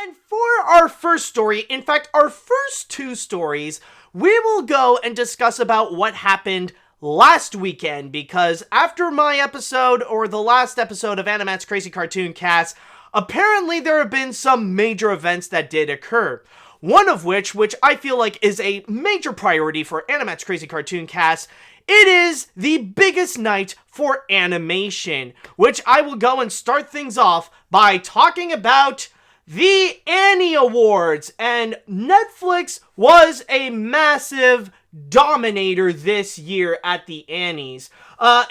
And for our first story, in fact, our first two stories, we will go and discuss about what happened last weekend, because after my episode, or the last episode of AniMat's Crazy Cartoon Cast, apparently there have been some major events that did occur. One of which I feel like is a major priority for AniMat's Crazy Cartoon Cast. It is the biggest night for animation, which I will go and start things off by talking about the Annie Awards. And Netflix was a massive dominator this year at the Annies.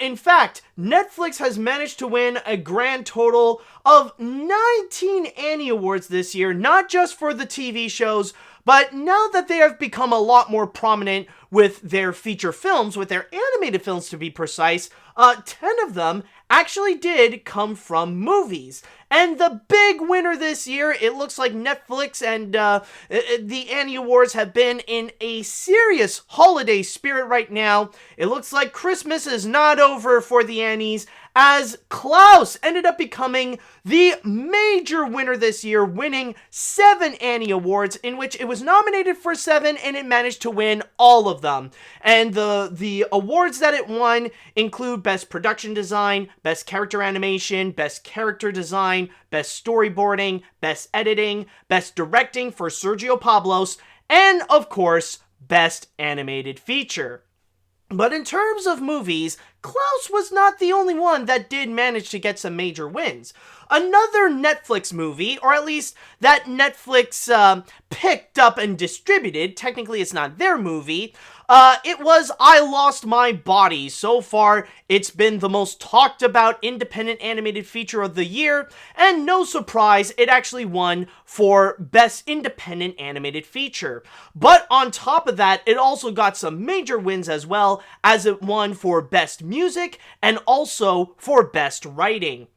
In fact, Netflix has managed to win a grand total of 19 Annie Awards this year, not just for the TV shows, but now that they have become a lot more prominent with their feature films, with their animated films to be precise, 10 of them actually did come from movies. And the big winner this year, it looks like Netflix and the Annie Awards have been in a serious holiday spirit right now. It looks like Christmas is not over for the Annies, as Klaus ended up becoming the major winner this year, winning 7 Annie Awards, in which it was nominated for 7 and it managed to win all of them. And the awards that it won include Best Production Design, Best Character Animation, Best Character Design, Best Storyboarding, Best Editing, Best Directing for Sergio Pablos, and of course, Best Animated Feature. But in terms of movies, Klaus was not the only one that did manage to get some major wins. Another Netflix movie, or at least that Netflix picked up and distributed, technically it's not their movie, it was I Lost My Body. So far, it's been the most talked about independent animated feature of the year, and no surprise, it actually won for Best Independent Animated Feature. But on top of that, it also got some major wins as well, as it won for Best Music and also for Best Writing.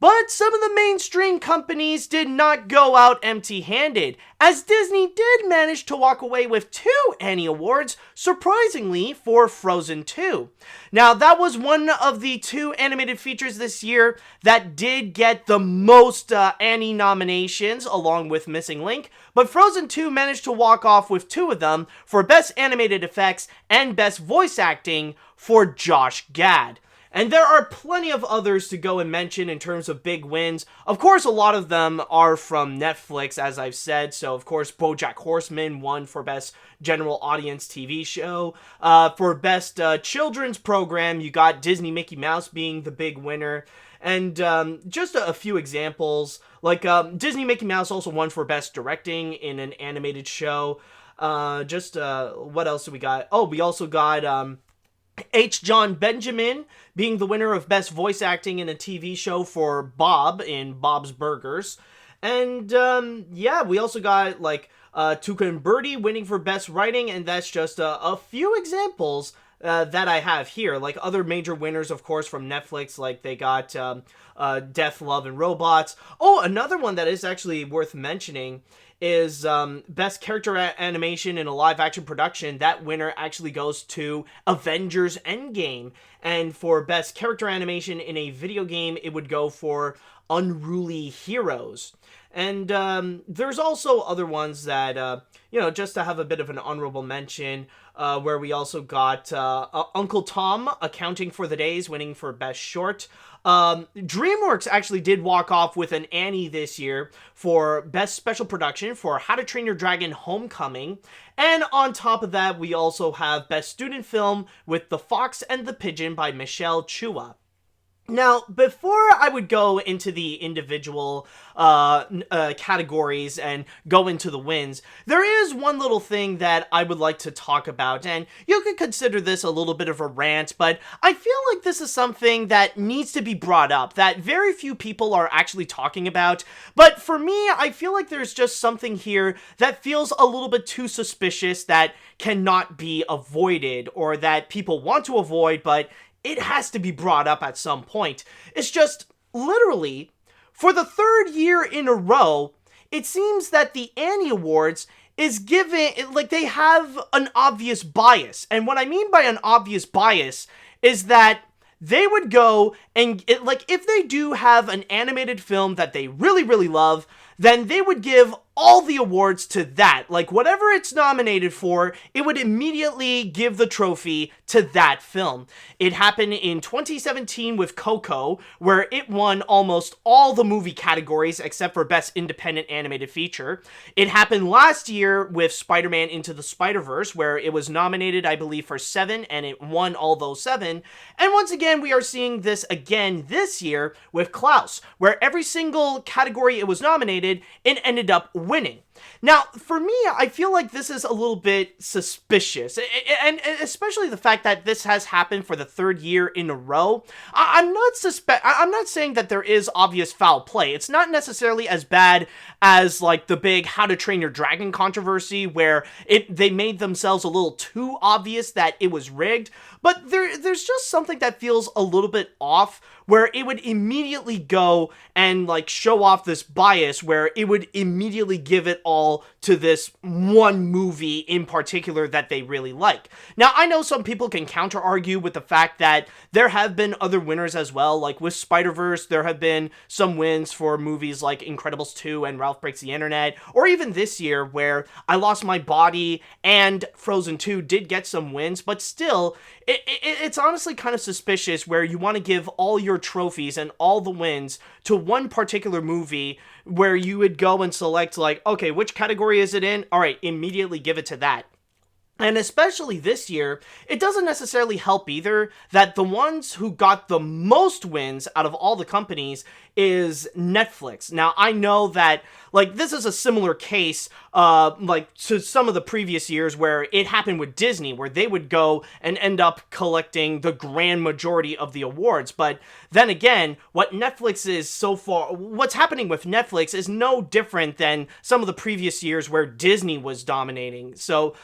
But some of the mainstream companies did not go out empty-handed, as Disney did manage to walk away with 2 Annie Awards, surprisingly, for Frozen 2. Now, that was one of the 2 animated features this year that did get the most Annie nominations, along with Missing Link, but Frozen 2 managed to walk off with 2 of them for Best Animated Effects and Best Voice Acting for Josh Gad. And there are plenty of others to go and mention in terms of big wins. Of course, a lot of them are from Netflix, as I've said. So, of course, BoJack Horseman won for Best General Audience TV Show. For Best Children's Program, you got Disney Mickey Mouse being the big winner. And just a few examples, like Disney Mickey Mouse also won for Best Directing in an animated show. What else do we got? Oh, we also got H. John Benjamin being the winner of Best Voice Acting in a TV show for Bob in Bob's Burgers. And, we also got, Tuca and Birdie winning for Best Writing, and that's just a few examples that I have here. Like, other major winners, of course, from Netflix, like they got Death, Love, and Robots. Oh, another one that is actually worth mentioning is Best Character Animation in a live-action production. That winner actually goes to Avengers Endgame. And for Best Character Animation in a video game, it would go for Unruly Heroes. And there's also other ones that, just to have a bit of an honorable mention, where we also got Uncle Tom, Accounting for the Days, winning for Best Short. DreamWorks actually did walk off with an Annie this year for Best Special Production for How to Train Your Dragon Homecoming. And on top of that, we also have Best Student Film with The Fox and the Pigeon by Michelle Chua. Now, before I would go into the individual categories and go into the wins, there is one little thing that I would like to talk about, and you could consider this a little bit of a rant, but I feel like this is something that needs to be brought up, that very few people are actually talking about, but for me, I feel like there's just something here that feels a little bit too suspicious that cannot be avoided, or that people want to avoid, but it has to be brought up at some point. It's just, literally, for the 3rd year in a row, it seems that the Annie Awards is given, they have an obvious bias. And what I mean by an obvious bias is that they would go and, if they do have an animated film that they really, really love, then they would give all the awards to that. Like, whatever it's nominated for, it would immediately give the trophy to that film. It happened in 2017 with Coco, where it won almost all the movie categories except for Best Independent Animated Feature. It happened last year with Spider-Man Into the Spider-Verse, where it was nominated, I believe, for 7, and it won all those 7. And once again, we are seeing this again this year with Klaus, where every single category it was nominated, it ended up winning. Now, for me, I feel like this is a little bit suspicious, and especially the fact that this has happened for the 3rd year in a row. I'm not saying that there is obvious foul play. It's not necessarily as bad as, like, the big How to Train Your Dragon controversy, where they made themselves a little too obvious that it was rigged, but there's just something that feels a little bit off, where it would immediately go and, like, show off this bias, where it would immediately give it all to this one movie in particular that they really like. Now, I know some people can counter-argue with the fact that there have been other winners as well. Like, with Spider-Verse, there have been some wins for movies like Incredibles 2 and Ralph Breaks the Internet, or even this year, where I Lost My Body and Frozen 2 did get some wins, but still, it's honestly kind of suspicious where you want to give all your trophies and all the wins to one particular movie, where you would go and select, like, okay, which category is it in? All right, immediately give it to that. And especially this year, it doesn't necessarily help either that the ones who got the most wins out of all the companies is Netflix. Now, I know that, like, this is a similar case, like, to some of the previous years where it happened with Disney, where they would go and end up collecting the grand majority of the awards. But then again, what's happening with Netflix is no different than some of the previous years where Disney was dominating. So,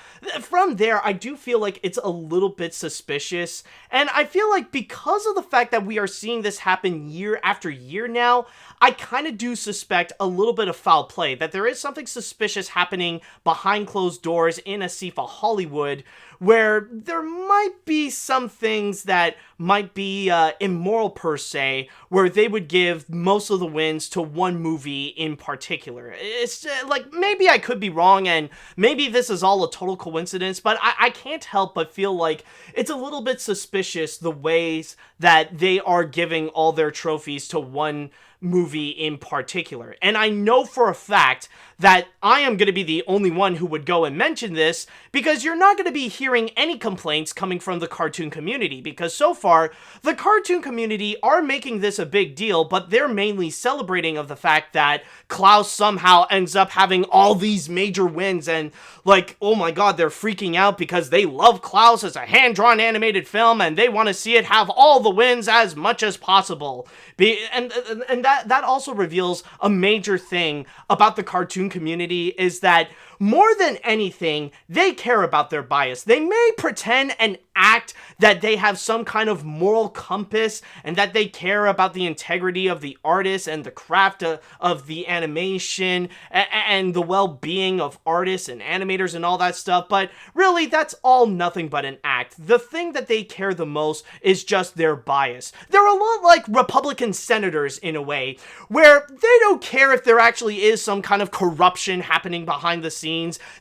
from there, I do feel like it's a little bit suspicious, and I feel like because of the fact that we are seeing this happen year after year now, I kind of do suspect a little bit of foul play, that there is something suspicious happening behind closed doors in ASIFA Hollywood, where there might be some things that might be immoral per se, where they would give most of the wins to one movie in particular. It's like, maybe I could be wrong, and maybe this is all a total coincidence, but I can't help but feel like it's a little bit suspicious the ways that they are giving all their trophies to one movie in particular. And I know for a fact that I am going to be the only one who would go and mention this, because you're not going to be hearing any complaints coming from the cartoon community, because so far, the cartoon community are making this a big deal, but they're mainly celebrating of the fact that Klaus somehow ends up having all these major wins, and, like, oh my god, they're freaking out because they love Klaus as a hand-drawn animated film, and they want to see it have all the wins as much as possible. And that also reveals a major thing about the cartoon community, is that more than anything, they care about their bias. They may pretend and act that they have some kind of moral compass and that they care about the integrity of the artist and the craft of the animation and the well-being of artists and animators and all that stuff, but really, that's all nothing but an act. The thing that they care the most is just their bias. They're a lot like Republican senators in a way, where they don't care if there actually is some kind of corruption happening behind the scenes.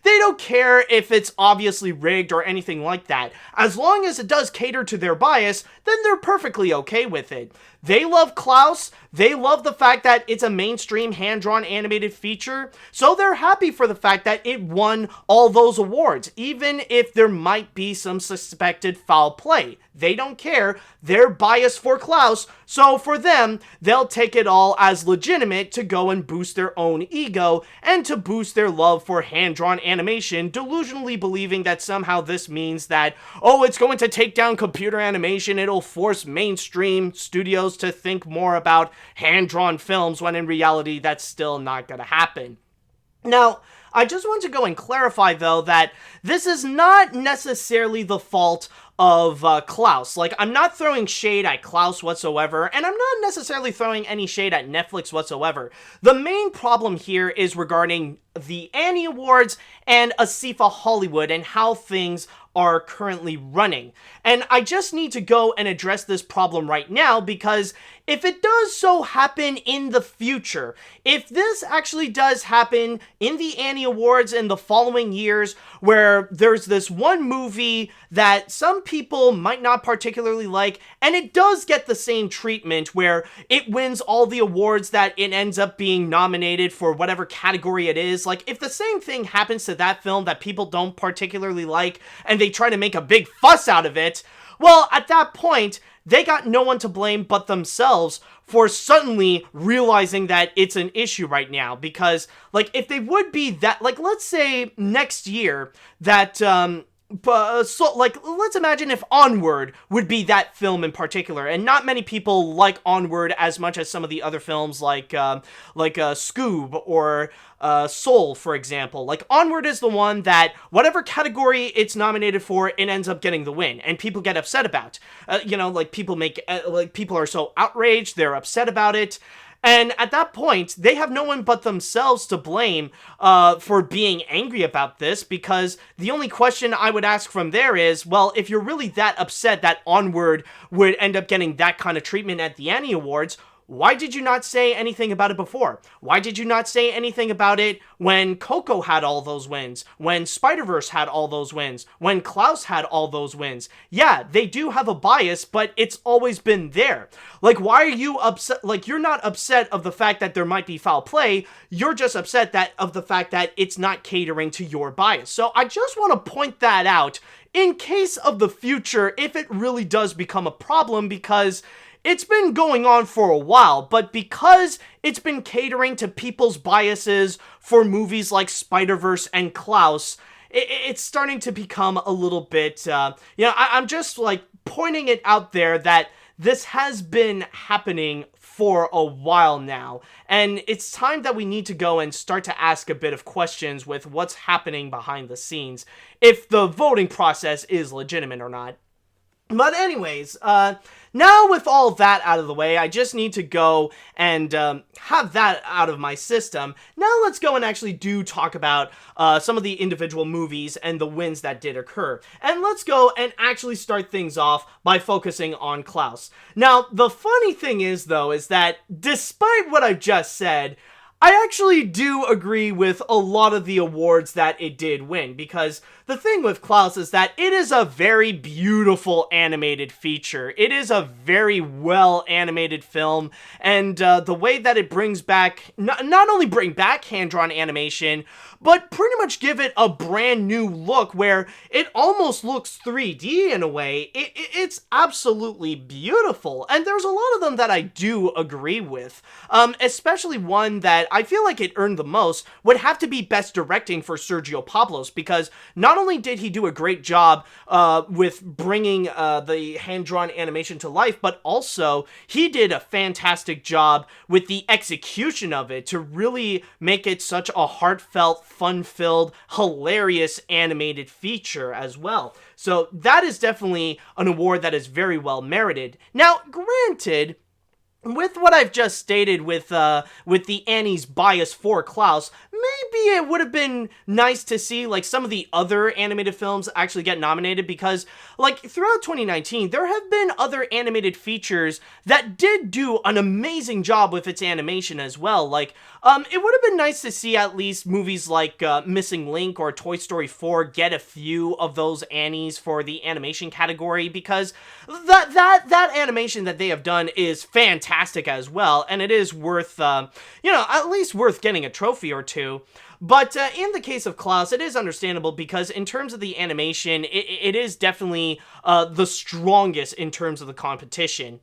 They don't care if it's obviously rigged or anything like that. As long as it does cater to their bias, then they're perfectly okay with it. They love Klaus, they love the fact that it's a mainstream hand-drawn animated feature, so they're happy for the fact that it won all those awards, even if there might be some suspected foul play. They don't care, they're biased for Klaus, so for them, they'll take it all as legitimate to go and boost their own ego, and to boost their love for hand-drawn animation, delusionally believing that somehow this means that, oh, it's going to take down computer animation, it'll force mainstream studios to think more about hand-drawn films, when in reality, that's still not gonna happen. Now, I just want to go and clarify, though, that this is not necessarily the fault of Klaus. Like, I'm not throwing shade at Klaus whatsoever, and I'm not necessarily throwing any shade at Netflix whatsoever. The main problem here is regarding the Annie Awards and ASIFA Hollywood and how things are currently running. And I just need to go and address this problem right now, because if it does so happen in the future, if this actually does happen in the Annie Awards in the following years, where there's this one movie that some people might not particularly like, and it does get the same treatment where it wins all the awards that it ends up being nominated for whatever category it is, like if the same thing happens to that film that people don't particularly like and they try to make a big fuss out of it, well, at that point, they got no one to blame but themselves for suddenly realizing that it's an issue right now. Because, like, if they would be that, like, let's say next year that, let's imagine if Onward would be that film in particular, and not many people like Onward as much as some of the other films like Scoob or Soul, for example. Like, Onward is the one that, whatever category it's nominated for, it ends up getting the win, and people get upset about. People are so outraged, they're upset about it. And at that point, they have no one but themselves to blame for being angry about this, because the only question I would ask from there is, well, if you're really that upset that Onward would end up getting that kind of treatment at the Annie Awards, why did you not say anything about it before? Why did you not say anything about it when Coco had all those wins? When Spider-Verse had all those wins? When Klaus had all those wins? Yeah, they do have a bias, but it's always been there. Like, why are you upset? Like, you're not upset of the fact that there might be foul play. You're just upset of the fact that it's not catering to your bias. So I just want to point that out in case of the future, if it really does become a problem, because it's been going on for a while, but because it's been catering to people's biases for movies like Spider-Verse and Klaus, it's starting to become a little bit, I'm just, like, pointing it out there that this has been happening for a while now, and it's time that we need to go and start to ask a bit of questions with what's happening behind the scenes, if the voting process is legitimate or not. But anyways, now with all that out of the way, I just need to go and have that out of my system. Now let's go and actually talk about some of the individual movies and the wins that did occur. And let's go and actually start things off by focusing on Klaus. Now, the funny thing is, though, is that despite what I've just said, I actually do agree with a lot of the awards that it did win, because the thing with Klaus is that it is a very beautiful animated feature. It is a very well animated film, and the way that it brings back, not only bring back hand-drawn animation, but pretty much give it a brand new look where it almost looks 3D in a way. It's absolutely beautiful, and there's a lot of them that I do agree with, especially one that I feel like it earned the most would have to be Best Directing for Sergio Pablos, because not only did he do a great job with bringing the hand-drawn animation to life, but also he did a fantastic job with the execution of it to really make it such a heartfelt, fun-filled, hilarious animated feature as well. So that is definitely an award that is very well merited. Now, granted, with what I've just stated with the Annie's bias for Klaus, maybe it would have been nice to see, like, some of the other animated films actually get nominated, because, like, throughout 2019, there have been other animated features that did do an amazing job with its animation as well. Like, it would have been nice to see at least movies like Missing Link or Toy Story 4 get a few of those Annies for the animation category, because that animation that they have done is fantastic as well, and it is worth, at least worth getting a trophy or two. But in the case of Klaus, it is understandable, because in terms of the animation, it is definitely the strongest in terms of the competition.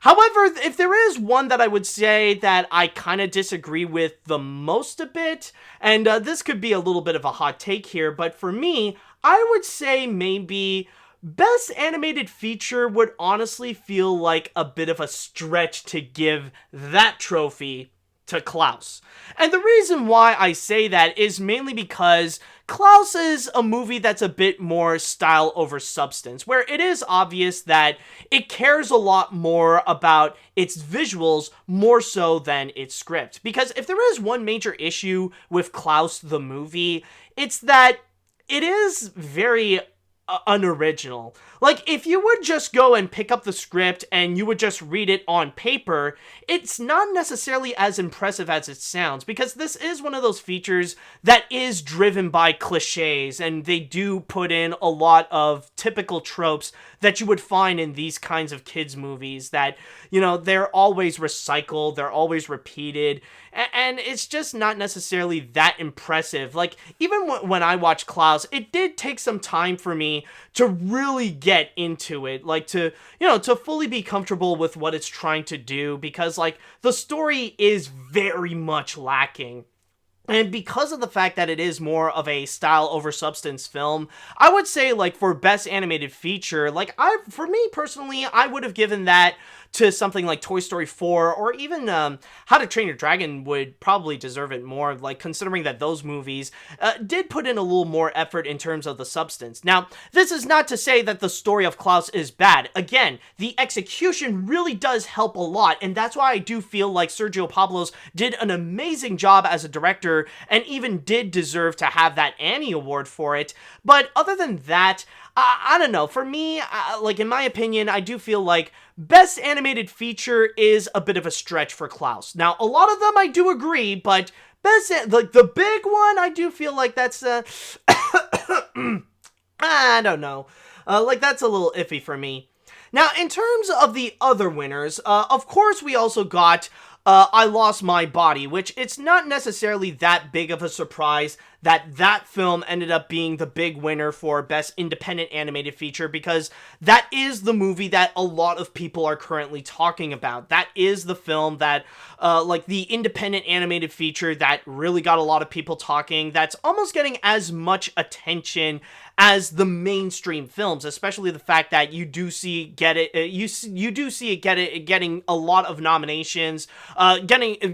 However, if there is one that I would say that I kind of disagree with the most a bit, and this could be a little bit of a hot take here, but for me, I would say maybe Best Animated Feature would honestly feel like a bit of a stretch to give that trophy to Klaus. And the reason why I say that is mainly because Klaus is a movie that's a bit more style over substance, where it is obvious that it cares a lot more about its visuals more so than its script. Because if there is one major issue with Klaus the movie, it's that it is very unoriginal. Like, if you would just go and pick up the script and you would just read it on paper, it's not necessarily as impressive as it sounds, because this is one of those features that is driven by cliches, and they do put in a lot of typical tropes that you would find in these kinds of kids movies that, they're always recycled, they're always repeated, and it's just not necessarily that impressive. Like, even when I watched Klaus, it did take some time for me to really get into it, like to fully be comfortable with what it's trying to do, because like the story is very much lacking. And because of the fact that it is more of a style over substance film, I would say, like, for best animated feature, like, for me personally, I would have given that to something like Toy Story 4, or even How to Train Your Dragon would probably deserve it more, like, considering that those movies did put in a little more effort in terms of the substance. Now, this is not to say that the story of Klaus is bad. Again, the execution really does help a lot, and that's why I do feel like Sergio Pablos did an amazing job as a director, and even did deserve to have that Annie Award for it. But other than that, I don't know. For me, like, in my opinion, I do feel like best animated feature is a bit of a stretch for Klaus. Now, a lot of them I do agree, but the big one, I do feel like that's I don't know. Like, that's a little iffy for me. Now, in terms of the other winners, of course we also got I Lost My Body, which it's not necessarily that big of a surprise that film ended up being the big winner for Best Independent Animated Feature, because that is the movie that a lot of people are currently talking about. That is the film that, like, the independent animated feature that really got a lot of people talking, that's almost getting as much attention as the mainstream films, especially the fact that you do see it getting a lot of nominations,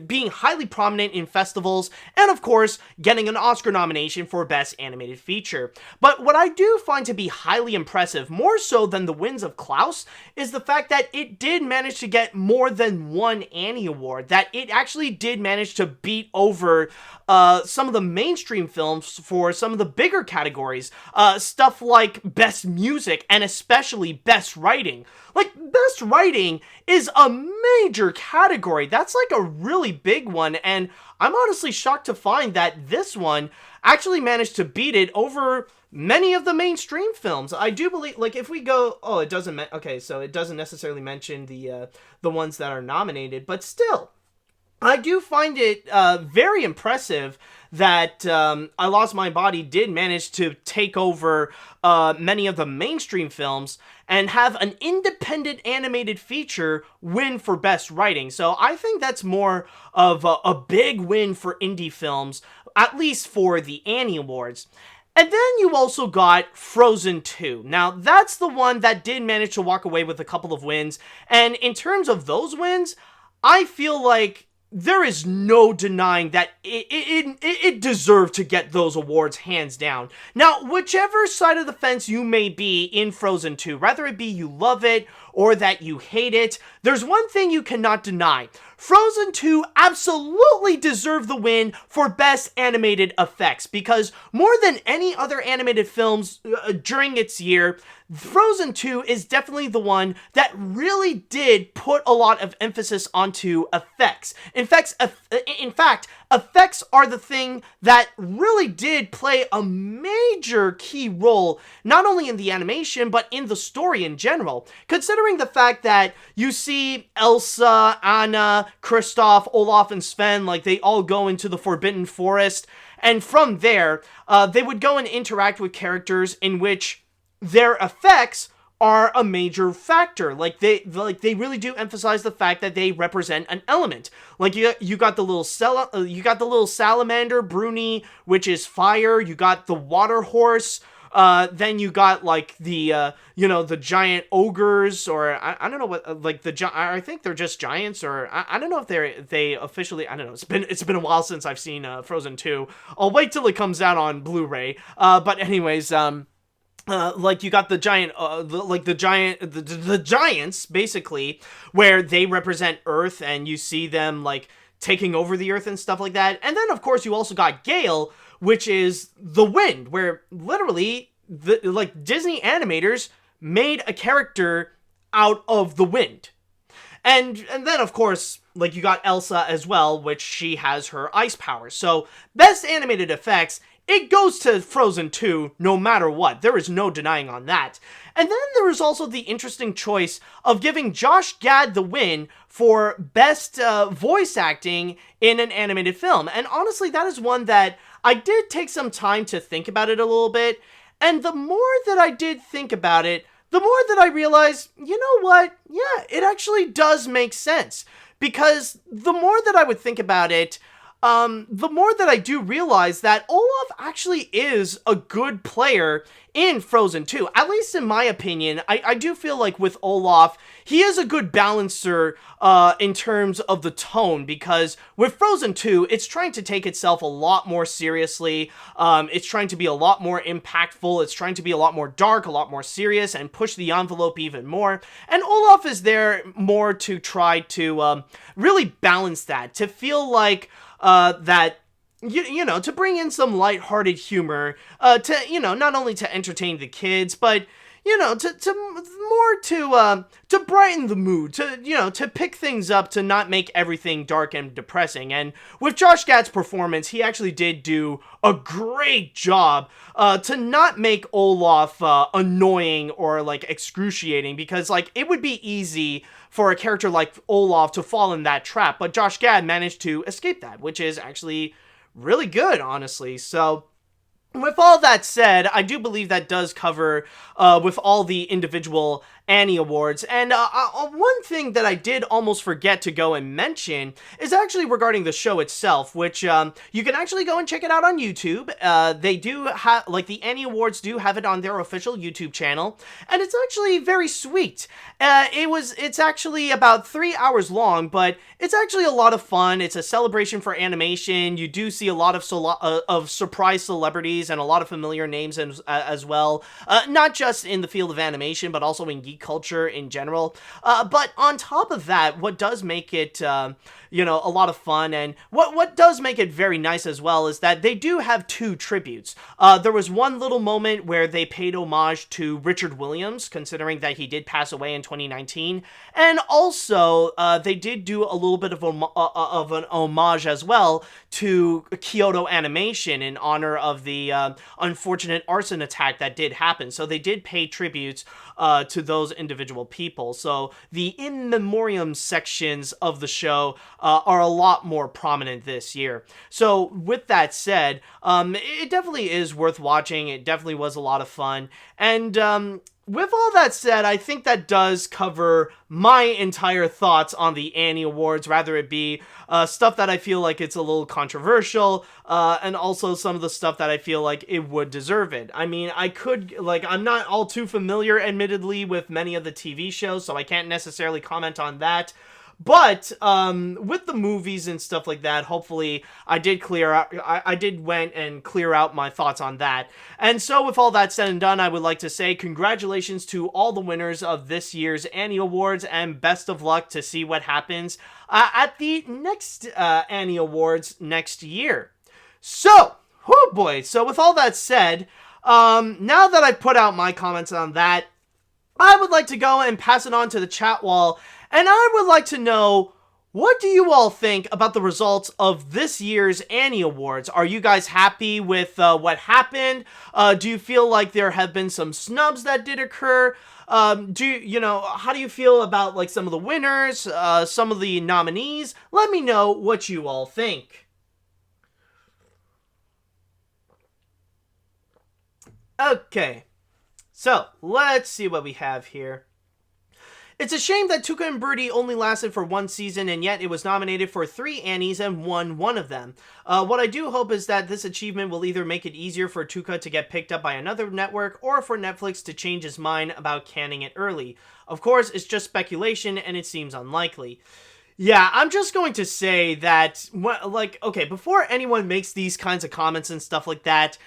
being highly prominent in festivals, and of course getting an Oscar nomination for Best Animated Feature. But what I do find to be highly impressive, more so than the wins of Klaus, is the fact that it did manage to get more than one Annie Award, that it actually did manage to beat over some of the mainstream films for some of the bigger categories, stuff like Best Music and especially Best Writing. Like, Best Writing is a major category. That's like a really big one, and I'm honestly shocked to find that this one actually managed to beat it over many of the mainstream films. I do believe, like, if we go, it doesn't, okay, so it doesn't necessarily mention the ones that are nominated, but still, I do find it very impressive that I Lost My Body did manage to take over many of the mainstream films and have an independent animated feature win for Best Writing. So I think that's more of a big win for indie films, at least for the Annie Awards. And then you also got Frozen 2. Now, that's the one that did manage to walk away with a couple of wins. And in terms of those wins, I feel like there is no denying that it deserved to get those awards hands down. Now, whichever side of the fence you may be in Frozen 2, whether it be you love it or that you hate it, there's one thing you cannot deny. Frozen 2 absolutely deserved the win for Best Animated Effects, because more than any other animated films during its year, Frozen 2 is definitely the one that really did put a lot of emphasis onto effects. In fact, effects are the thing that really did play a major key role, not only in the animation, but in the story in general. Considering the fact that you see Elsa, Anna, Kristoff, Olaf, and Sven, like, they all go into the Forbidden Forest, and from there, they would go and interact with characters in which their effects are a major factor. Like, they really do emphasize the fact that they represent an element. Like, you got the little salamander, Bruni, which is fire. You got the water horse. Then you got, like, the giant ogres, or I don't know what, like, I think they're just giants, or I don't know if they officially, I don't know, it's been a while since I've seen Frozen 2. I'll wait till it comes out on Blu-ray. But anyways, like, you got the giant, the giants, basically, where they represent Earth, and you see them, like, taking over the Earth and stuff like that. And then, of course, you also got Gale, which is the wind, where literally Disney animators made a character out of the wind. And then, of course, like, you got Elsa as well, which she has her ice powers. So, best animated effects, it goes to Frozen 2 no matter what. There is no denying on that. And then there was also the interesting choice of giving Josh Gad the win for best voice acting in an animated film. And honestly, that is one that I did take some time to think about it a little bit. And the more that I did think about it, the more that I realized, you know what? Yeah, it actually does make sense. Because the more that I would think about it, the more that I do realize that Olaf actually is a good player in Frozen 2. At least in my opinion, I do feel like with Olaf, he is a good balancer in terms of the tone, because with Frozen 2, it's trying to take itself a lot more seriously. It's trying to be a lot more impactful. It's trying to be a lot more dark, a lot more serious, and push the envelope even more. And Olaf is there more to try to really balance that, to feel like that, you know, to bring in some lighthearted humor, to, you know, not only to entertain the kids, but, you know, to brighten the mood, to, you know, to pick things up, to not make everything dark and depressing. And with Josh Gad's performance, he actually did do a great job to not make Olaf annoying or, like, excruciating, because, like, it would be easy for a character like Olaf to fall in that trap, but Josh Gad managed to escape that, which is actually really good, honestly. So, with all that said, I do believe that does cover with all the individual Annie Awards. And one thing that I did almost forget to go and mention is actually regarding the show itself, which you can actually go and check it out on YouTube. They do have, like, the Annie Awards do have it on their official YouTube channel, and it's actually very sweet. It's actually about 3 hours long, but it's actually a lot of fun. It's a celebration for animation. You do see a lot of surprise celebrities and a lot of familiar names as well. Not just in the field of animation, but also in geek culture in general. But on top of that, what does make it, you know, a lot of fun, and what does make it very nice as well, is that they do have 2 tributes. There was one little moment where they paid homage to Richard Williams, considering that he did pass away in 2019, and also they did do a little bit of an homage as well to Kyoto Animation in honor of the unfortunate arson attack that did happen. So they did pay tributes to those individual people. So the in memoriam sections of the show are a lot more prominent this year. So with that said, it definitely is worth watching. It definitely was a lot of fun. And with all that said, I think that does cover my entire thoughts on the Annie Awards, rather it be stuff that I feel like it's a little controversial, and also some of the stuff that I feel like it would deserve it. I mean, I'm not all too familiar, admittedly, with many of the TV shows, so I can't necessarily comment on that. But with the movies and stuff like that, hopefully I did went and clear out my thoughts on that. And so with all that said and done, I would like to say congratulations to all the winners of this year's Annie Awards, and best of luck to see what happens at the next Annie Awards next year. So, whoo boy. So with all that said, now that I put out my comments on that, I would like to go and pass it on to the chat wall. And I would like to know, what do you all think about the results of this year's Annie Awards? Are you guys happy with what happened? Do you feel like there have been some snubs that did occur? How do you feel about, like, some of the winners, some of the nominees? Let me know what you all think. Okay, so let's see what we have here. It's a shame that Tuca and Birdie only lasted for 1 season, and yet it was nominated for 3 Annies and won 1 of them. What I do hope is that this achievement will either make it easier for Tuca to get picked up by another network, or for Netflix to change his mind about canning it early. Of course, it's just speculation, and it seems unlikely. Yeah, I'm just going to say that, before anyone makes these kinds of comments and stuff like that,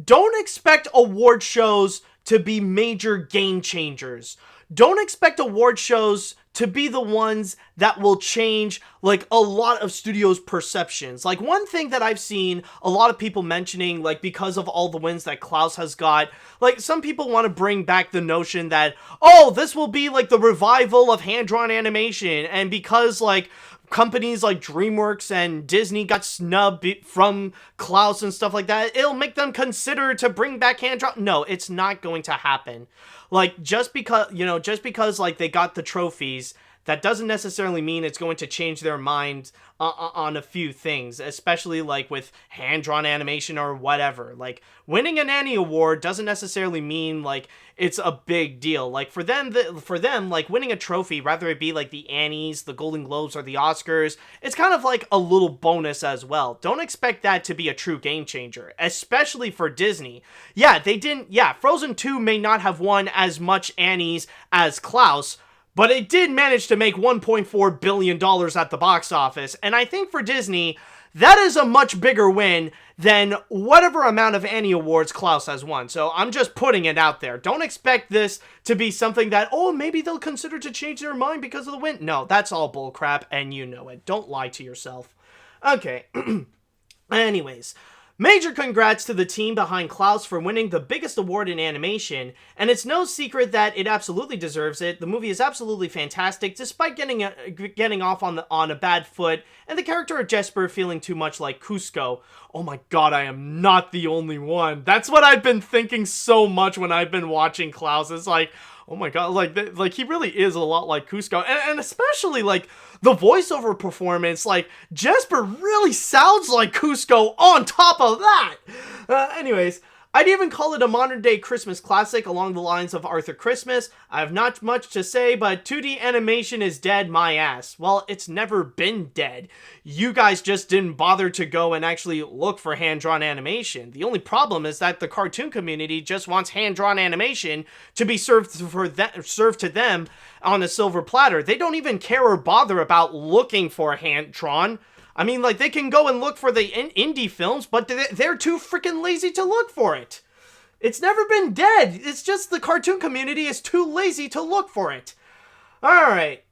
don't expect award shows to be major game changers. Don't expect award shows to be the ones that will change, like, a lot of studios' perceptions. Like, one thing that I've seen a lot of people mentioning, like, because of all the wins that Klaus has got, like, some people want to bring back the notion that, oh, this will be, like, the revival of hand-drawn animation, and because, like, companies like DreamWorks and Disney got snubbed from Klaus and stuff like that, it'll make them consider to bring back hand-drawn. No, it's not going to happen. Like, just because, like, they got the trophies, that doesn't necessarily mean it's going to change their mind on a few things, especially, like, with hand-drawn animation or whatever. Like, winning an Annie Award doesn't necessarily mean, like, it's a big deal. Like, for them, like, winning a trophy, whether it be, like, the Annies, the Golden Globes, or the Oscars, it's kind of, like, a little bonus as well. Don't expect that to be a true game changer, especially for Disney. Frozen 2 may not have won as much Annies as Klaus, but it did manage to make $1.4 billion at the box office, and I think for Disney, that is a much bigger win than whatever amount of Annie Awards Klaus has won. So I'm just putting it out there. Don't expect this to be something that, oh, maybe they'll consider to change their mind because of the win. No, that's all bullcrap, and you know it. Don't lie to yourself. Okay. Anyways, major congrats to the team behind Klaus for winning the biggest award in animation, and it's no secret that it absolutely deserves it. The movie is absolutely fantastic, despite getting off on a bad foot, and the character of Jesper feeling too much like Cusco. Oh my god, I am not the only one. That's what I've been thinking so much when I've been watching Klaus. It's like, oh my god, like he really is a lot like Cusco, and especially, like, the voiceover performance, like, Jesper really sounds like Cusco on top of that! Anyways, I'd even call it a modern-day Christmas classic along the lines of Arthur Christmas. I have not much to say, but 2D animation is dead my ass. Well, it's never been dead. You guys just didn't bother to go and actually look for hand-drawn animation. The only problem is that the cartoon community just wants hand-drawn animation to be served to them on a silver platter. They don't even care or bother about looking for hand-drawn. I mean, like, they can go and look for the indie films, but they're too freaking lazy to look for it. It's never been dead. It's just the cartoon community is too lazy to look for it. Alright,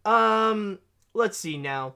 let's see now.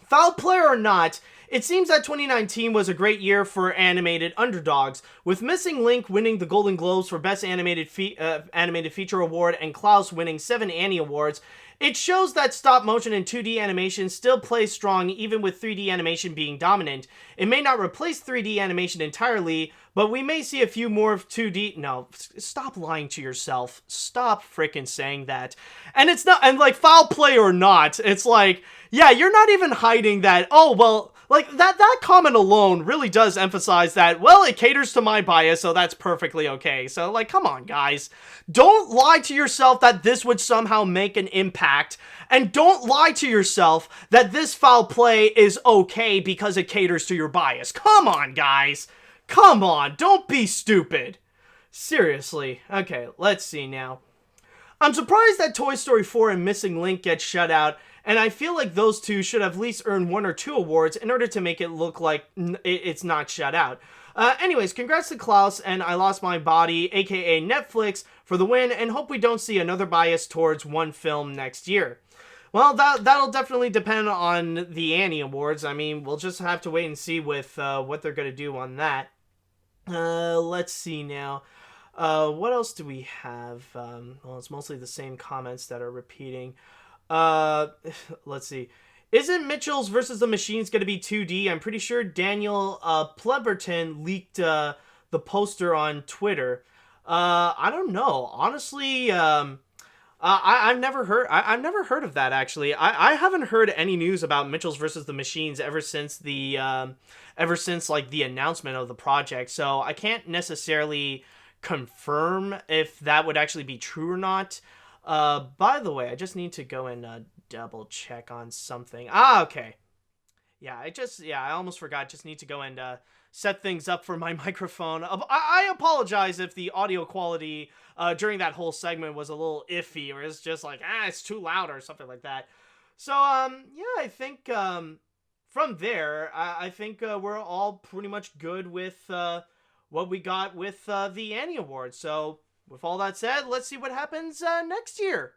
Foul play or not, it seems that 2019 was a great year for animated underdogs, with Missing Link winning the Golden Globes for Best Animated Feature Award and Klaus winning 7 Annie Awards. It shows that stop motion and 2D animation still plays strong even with 3D animation being dominant. It may not replace 3D animation entirely, but we may see a few more of 2D... No, stop lying to yourself. Stop frickin' saying that. And it's not... And, like, foul play or not, it's like... Yeah, you're not even hiding that... Oh, well... Like, that comment alone really does emphasize that, well, it caters to my bias, so that's perfectly okay. So, like, come on, guys. Don't lie to yourself that this would somehow make an impact, and don't lie to yourself that this foul play is okay because it caters to your bias. Come on, guys. Come on, don't be stupid. Seriously. Okay, let's see now. I'm surprised that Toy Story 4 and Missing Link get shut out, and I feel like those two should have at least earned 1 or 2 awards in order to make it look like it's not shut out. Anyways, congrats to Klaus and I Lost My Body, aka Netflix, for the win, and hope we don't see another bias towards one film next year. Well, that'll definitely depend on the Annie Awards. I mean, we'll just have to wait and see with what they're going to do on that. Let's see now. What else do we have? Well, it's mostly the same comments that are repeating. Let's see. Isn't Mitchell's versus the Machines going to be 2D? I'm pretty sure Daniel Pleberton leaked the poster on Twitter. I don't know. Honestly, I've never heard of that, actually. I haven't heard any news about Mitchell's versus the Machines ever since like the announcement of the project. So I can't necessarily confirm if that would actually be true or not. By the way, I just need to go and double check on something. Okay. Yeah, I almost forgot. Just need to go and set things up for my microphone. I apologize if the audio quality during that whole segment was a little iffy, or it's just like, it's too loud or something like that. So, yeah, I think from there, I think we're all pretty much good with what we got with the Annie Awards. So, with all that said, let's see what happens next year.